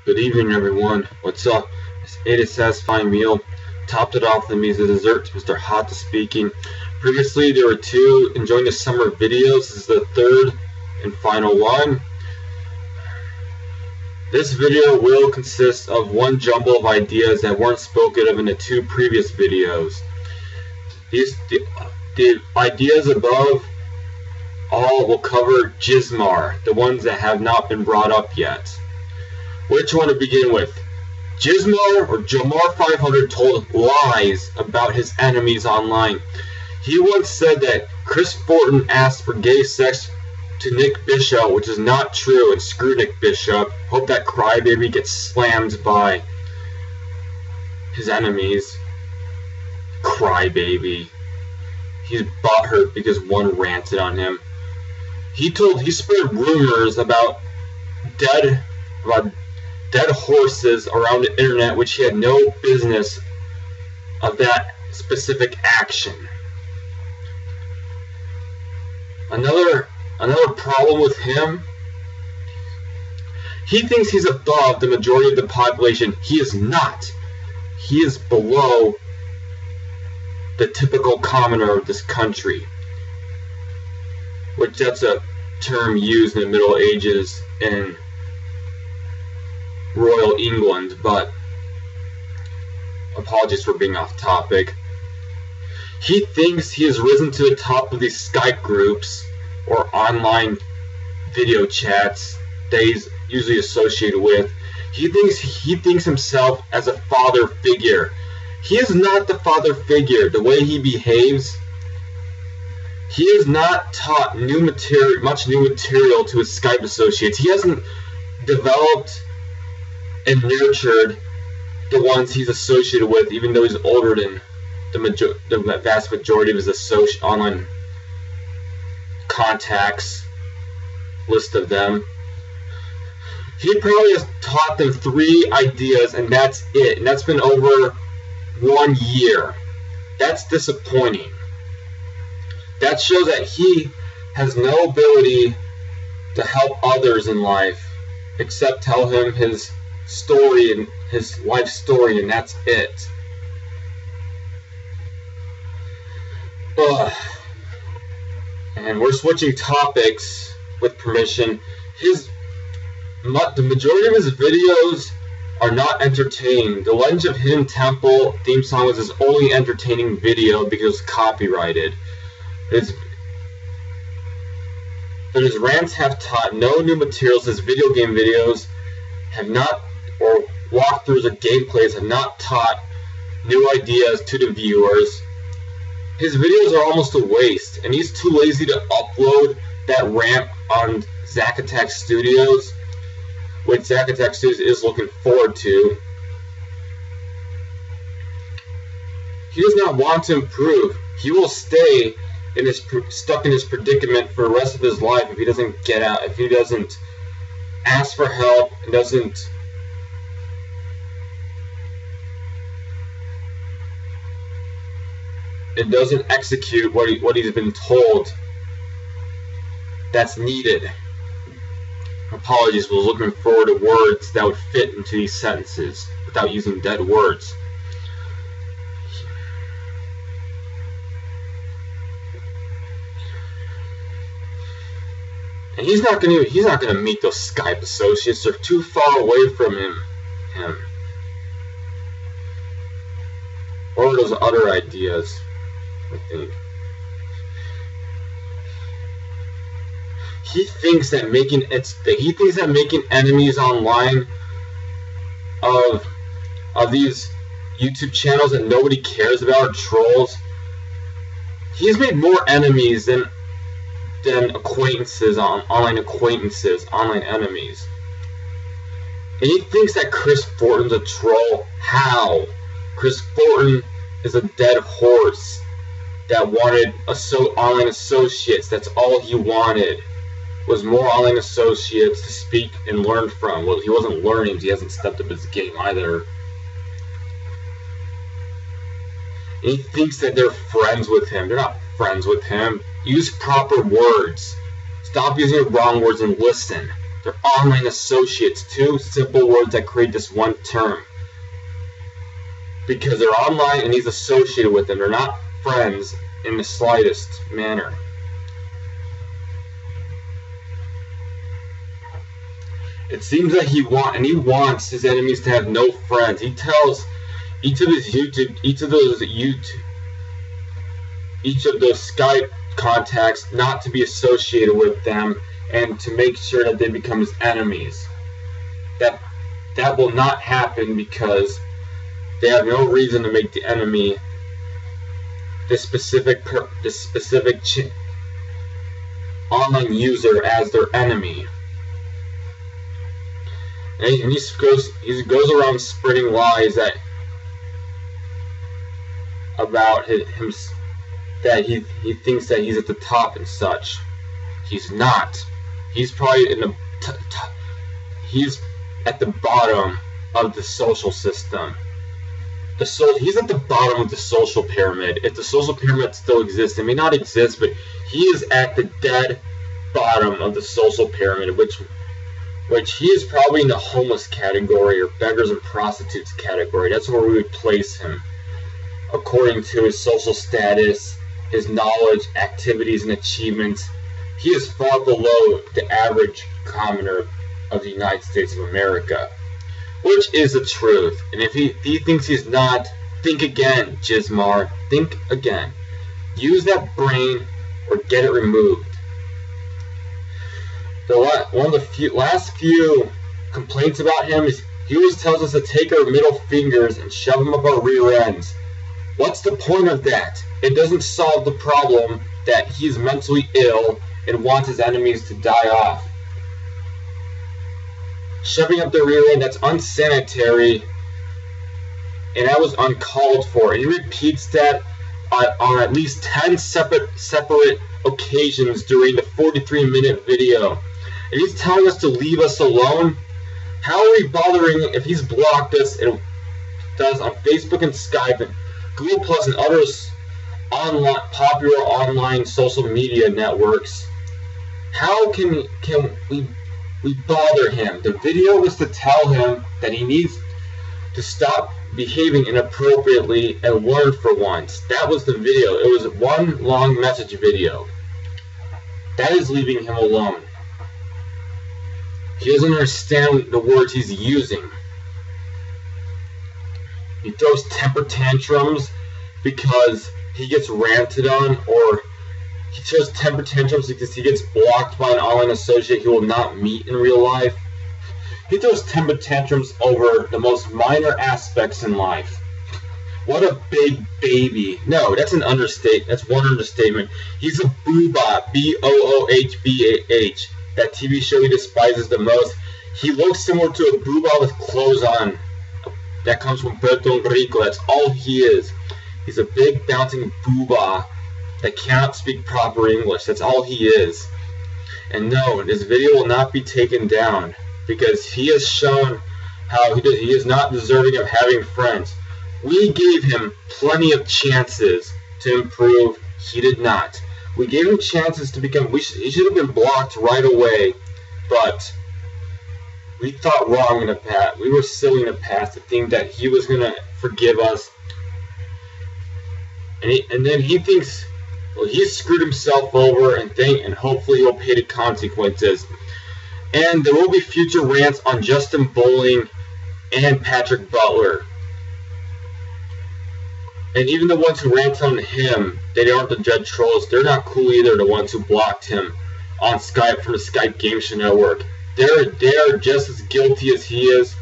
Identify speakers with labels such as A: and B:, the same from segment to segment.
A: Good evening, everyone. What's up? Ate a satisfying meal, topped it off with me as a dessert. Mr. Hata speaking. Previously, there were two enjoying the summer videos. This is the third and final one. This video will consist of one jumble of ideas that weren't spoken of in the two previous videos. The ideas above all will cover Jizmar, the ones that have not been brought up yet. Which one to begin with? Jizmar or Jamar 500 told lies about his enemies online. He once said that Chris Fortin asked for gay sex to Nick Bishop, which is not true, and screw Nick Bishop. Hope that crybaby gets slammed by his enemies. Crybaby. He's butthurt because one ranted on him. He spread rumors about dead horses around the internet, which he had no business of that specific action. Another problem with him, he thinks he's above the majority of the population. He is not. He is below the typical commoner of this country, which that's a term used in the Middle Ages in Royal England, but apologies for being off topic. He thinks he has risen to the top of these Skype groups or online video chats that he's usually associated with. He thinks himself as a father figure. He is not the father figure. The way he behaves, he has not taught much new material to his Skype associates. He hasn't developed and nurtured the ones he's associated with, even though he's older than the vast majority of his online contacts, list of them. He probably has taught them 3 ideas, and that's it. And that's been over 1 year. That's disappointing. That shows that he has no ability to help others in life, except tell him his story and his life story, and that's it. And we're switching topics with permission. The majority of his videos are not entertaining. The Legend of Hidden Temple theme song was his only entertaining video because it's copyrighted. But his rants have taught no new materials. His video game videos have not, or walkthroughs or gameplays have not taught new ideas to the viewers. His videos are almost a waste, and he's too lazy to upload that rant on Zack Attack Studios, which Zack Attack Studios is looking forward to. He does not want to improve. He will stay stuck in his predicament for the rest of his life if he doesn't get out, if he doesn't ask for help, and doesn't execute what he's been told that's needed. Apologies, was looking forward to words that would fit into these sentences without using dead words. And he's not gonna meet those Skype associates. They're too far away from him. Or those other ideas, I think. He thinks that making enemies online of these YouTube channels that nobody cares about, or trolls. He's made more enemies than acquaintances, online enemies. And he thinks that Chris Fortin's a troll. How? Chris Fortin is a dead horse that wanted online associates. That's all he wanted, was more online associates to speak and learn from. Well, he wasn't learning. He hasn't stepped up his game either. And he thinks that they're friends with him. They're not friends with him. Use proper words. Stop using the wrong words and listen. They're online associates. Two simple words that create this one term. Because they're online and he's associated with them. They're not friends in the slightest manner.
B: Mm-hmm.
A: It seems that he wants his enemies to have no friends. He tells each of those Skype contacts not to be associated with them and to make sure that they become his enemies. That will not happen because they have no reason to make the enemy this specific online user as their enemy. And he goes around spreading lies about him, that he thinks that he's at the top and such. He's not. He's probably he's at the bottom of the social system. He's at the bottom of the social pyramid. If the social pyramid still exists, it may not exist, but he is at the dead bottom of the social pyramid, which he is probably in the homeless category or beggars and prostitutes category. That's where we would place him, according to his social status, his knowledge, activities, and achievements. He is far below the average commoner of the United States of America, which is the truth. And if he thinks he's not, think again, Jizmar. Think again. Use that brain or get it removed. One of the last few complaints about him is he always tells us to take our middle fingers and shove them up our rear ends. What's the point of that? It doesn't solve the problem that he's mentally ill and wants his enemies to die off. Shoving up the rear end, that's unsanitary, and that was uncalled for. And he repeats that on at least 10 separate occasions during the 43-minute video. And he's telling us to leave us alone. How are we bothering if he's blocked us and does on Facebook and Skype and Google Plus and other popular online social media networks? How can we bother him? The video was to tell him that he needs to stop behaving inappropriately and learn for once. That was the video. It was one long message video. That is leaving him alone. He doesn't understand the words he's using. He throws temper tantrums because he gets ranted on, or he throws temper tantrums because he gets blocked by an online associate he will not meet in real life. He throws temper tantrums over the most minor aspects in life. What a big baby. No, that's an understatement. That's one understatement. He's a booba. B-O-O-H-B-A-H. That TV show he despises the most. He looks similar to a booba with clothes on. That comes from Puerto Rico. That's all he is. He's a big bouncing booba that cannot speak proper English. That's all he is. And no, this video will not be taken down because he has shown how he is not deserving of having friends. We gave him plenty of chances to improve. He did not. We gave him chances to become. He should have been blocked right away, but we thought wrong in the past. We were silly in the past to think that he was gonna forgive us, and then he thinks, well, he screwed himself over, and hopefully he'll pay the consequences. And there will be future rants on Justin Bowling and Patrick Butler. And even the ones who rant on him, they aren't the Judge Trolls. They're not cool either, the ones who blocked him on Skype from the Skype Game Show Network. They are just as guilty as he is.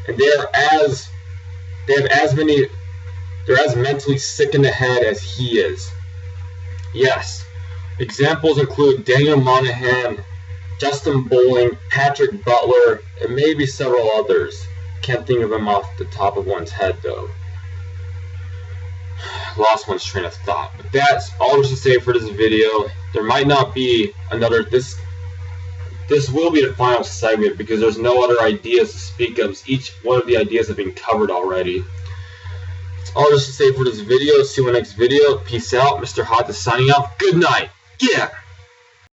A: And they're as mentally sick in the head as he is. Yes. Examples include Daniel Monahan, Justin Bowling, Patrick Butler, and maybe several others. Can't think of them off the top of one's head, though. Lost one's train of thought. But that's all there's to say for this video. There might not be another. This will be the final segment because there's no other ideas to speak of. Each one of the ideas have been covered already. That's all there's to say for this video. See you in the next video. Peace out. Mr. Hot is signing off. Good night. Yeah.